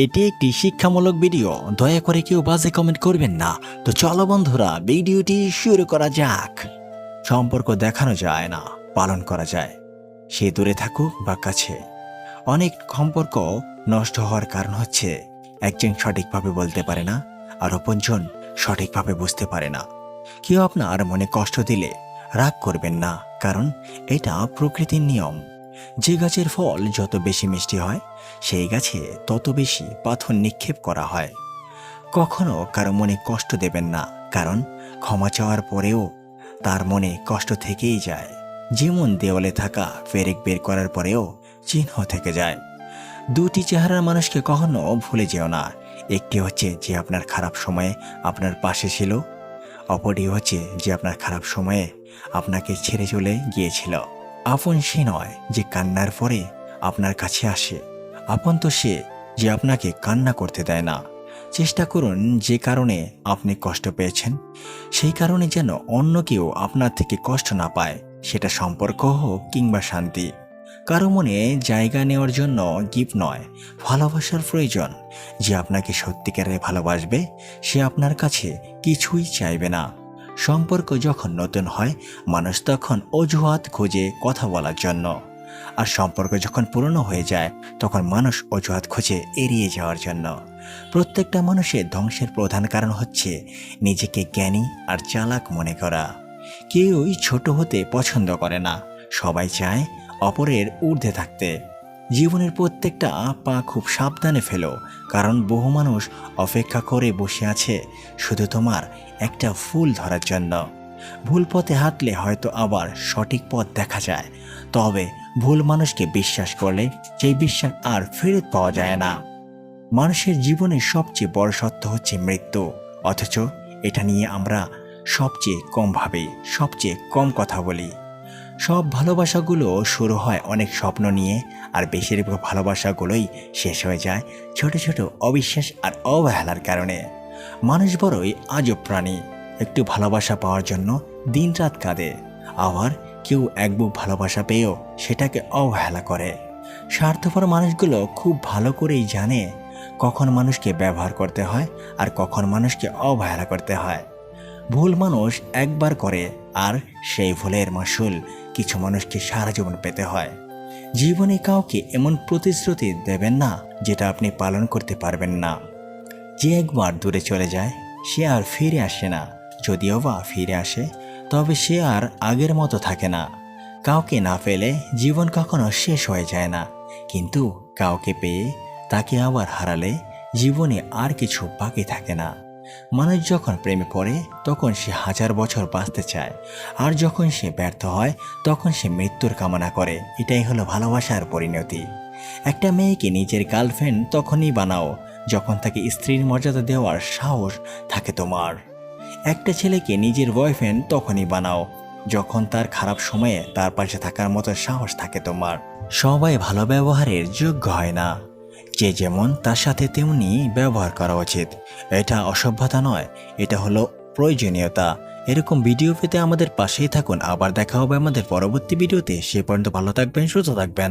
এটি একটি শিক্ষামূলক ভিডিও, দয়া করে কেউ বাজে কমেন্ট করবেন না। তো চলো বন্ধুরা, ভিডিওটি শুরু করা যাক। সম্পর্ক দেখানো যায় না, পালন করা যায়। সে দূরে থাকুক বা কাছে। অনেক সম্পর্ক নষ্ট হওয়ার কারণ হচ্ছে একজন সঠিকভাবে বলতে পারে না, আর অপরজন সঠিকভাবে বুঝতে পারে না। কেউ আপনার মনে কষ্ট দিলে রাগ করবেন না, কারণ এটা প্রকৃতির নিয়ম। যে গাছের ফল যত বেশি মিষ্টি হয়, সেই গাছে তত বেশি পাথর নিক্ষেপ করা হয়। কখনো কারো মনে কষ্ট দেবেন না, কারণ ক্ষমা চাওয়ার পরেও তার মনে কষ্ট থেকেই যায়। যেমন দেওয়ালে থাকা পেরেক বের করার পরেও চিহ্ন থেকে যায়। দুটি চেহারার মানুষকে কখনো ভুলে যেও না। একটি হচ্ছে যে আপনার খারাপ সময়ে আপনার পাশে ছিল, অপরটি হচ্ছে যে আপনার খারাপ সময়ে আপনাকে ছেড়ে চলে গিয়েছিল। আপন সে নয় যে কান্নার পরে আপনার কাছে আসে, আপন তো সে যে আপনাকে কান্না করতে দেয় না। চেষ্টা করুন যে কারণে আপনি কষ্ট পেয়েছেন, সেই কারণে যেন অন্য কেউ আপনার থেকে কষ্ট না পায়, সেটা সম্পর্ক হোক কিংবা শান্তি। কারো মনে জায়গা নেওয়ার জন্য গিফট নয়, ভালোবাসার প্রয়োজন। যে আপনাকে সত্যিকারে ভালোবাসবে, সে আপনার কাছে কিছুই চাইবে না। সম্পর্ক যখন নতুন হয়, মানুষ তখন অজুহাত খোঁজে কথা বলার জন্য। আর সম্পর্ক যখন পুরনো হয়ে যায়, তখন মানুষ অজুহাত খোঁজে এড়িয়ে যাওয়ার জন্য। প্রত্যেকটা মানুষের ধ্বংসের প্রধান কারণ হচ্ছে নিজেকে জ্ঞানী আর চালাক মনে করা। কেউই ছোট হতে পছন্দ করে না, সবাই চায় অপরের ঊর্ধ্বে থাকতে। জীবনের প্রত্যেকটা পা খুব সাবধানে ফেলো, কারণ বহু মানুষ অপেক্ষা করে বসে আছে শুধু তোমার একটা ফুল ধরার জন্য। ভুল পথে হাঁটলে হয়তো আবার সঠিক পথ দেখা যায়, তবে ভুল মানুষকে বিশ্বাস করলে সেই বিশ্বাস আর ফেরত পাওয়া যায় না। মানুষের জীবনের সবচেয়ে বড় সত্য হচ্ছে মৃত্যু, অথচ এটা নিয়ে আমরা সবচেয়ে কম ভাবি, সবচেয়ে কম কথা বলি। সব ভালোবাসাগুলো শুরু হয় অনেক স্বপ্ন নিয়ে, আর বেশিরভাগ ভালোবাসাগুলোই শেষ হয়ে যায় ছোট ছোট অবিশ্বাস আর অবহেলার কারণে। মানুষ বড়ই আজব প্রাণী, একটু ভালোবাসা পাওয়ার জন্য দিনরাত কাঁদে, আবার কেউ এক বুক ভালোবাসা পেয়েও সেটাকে অবহেলা করে। স্বার্থপর মানুষগুলো খুব ভালো করেই জানে কখন মানুষকে ব্যবহার করতে হয় আর কখন মানুষকে অবহেলা করতে হয়। ভুল মানুষ একবার করে, আর সেই ভুলের মাসুল কিছু মানুষকে সারা জীবন পেতে হয়। জীবনে কাউকে এমন প্রতিশ্রুতি দেবেন না যেটা আপনি পালন করতে পারবেন না। যে একবার দূরে চলে যায়, সে আর ফিরে আসে না। যদিও বা ফিরে আসে, তবে সে আর আগের মতো থাকে না। কাউকে না পেলে জীবন কখনো শেষ হয়ে যায় না, কিন্তু কাউকে পেয়ে তাকে আবার হারালে জীবনে আর কিছু বাকি থাকে না। মানুষ যখন প্রেমে পড়ে, তখন সে 1000 বছর বাঁচতে চায়, আর যখন সে ব্যর্থ হয়, তখন সে মৃত্যুর কামনা করে। এটাই হলো ভালোবাসার পরিণতি। একটা মেয়েকে নিজের গার্লফ্রেন্ড তখনই বানাও যখন তাকে স্ত্রীর মর্যাদা দেওয়ার সাহস থাকে তোমার। একটা ছেলেকে নিজের বয়ফ্রেন্ড তখনই বানাও যখন তার খারাপ সময়ে তার পাশে থাকার মতো সাহস থাকে তোমার। সবাই ভালো ব্যবহারের যোগ্য হয় না, যে যেমন তার সাথে তেমনি ব্যবহার করা উচিত। এটা অসভ্যতা নয়, এটা হলো প্রয়োজনীয়তা। এরকম ভিডিও পেতে আমাদের পাশেই থাকুন। আবার দেখা হবে আমাদের পরবর্তী ভিডিওতে। সে পর্যন্ত ভালো থাকবেন, সুস্থ থাকবেন।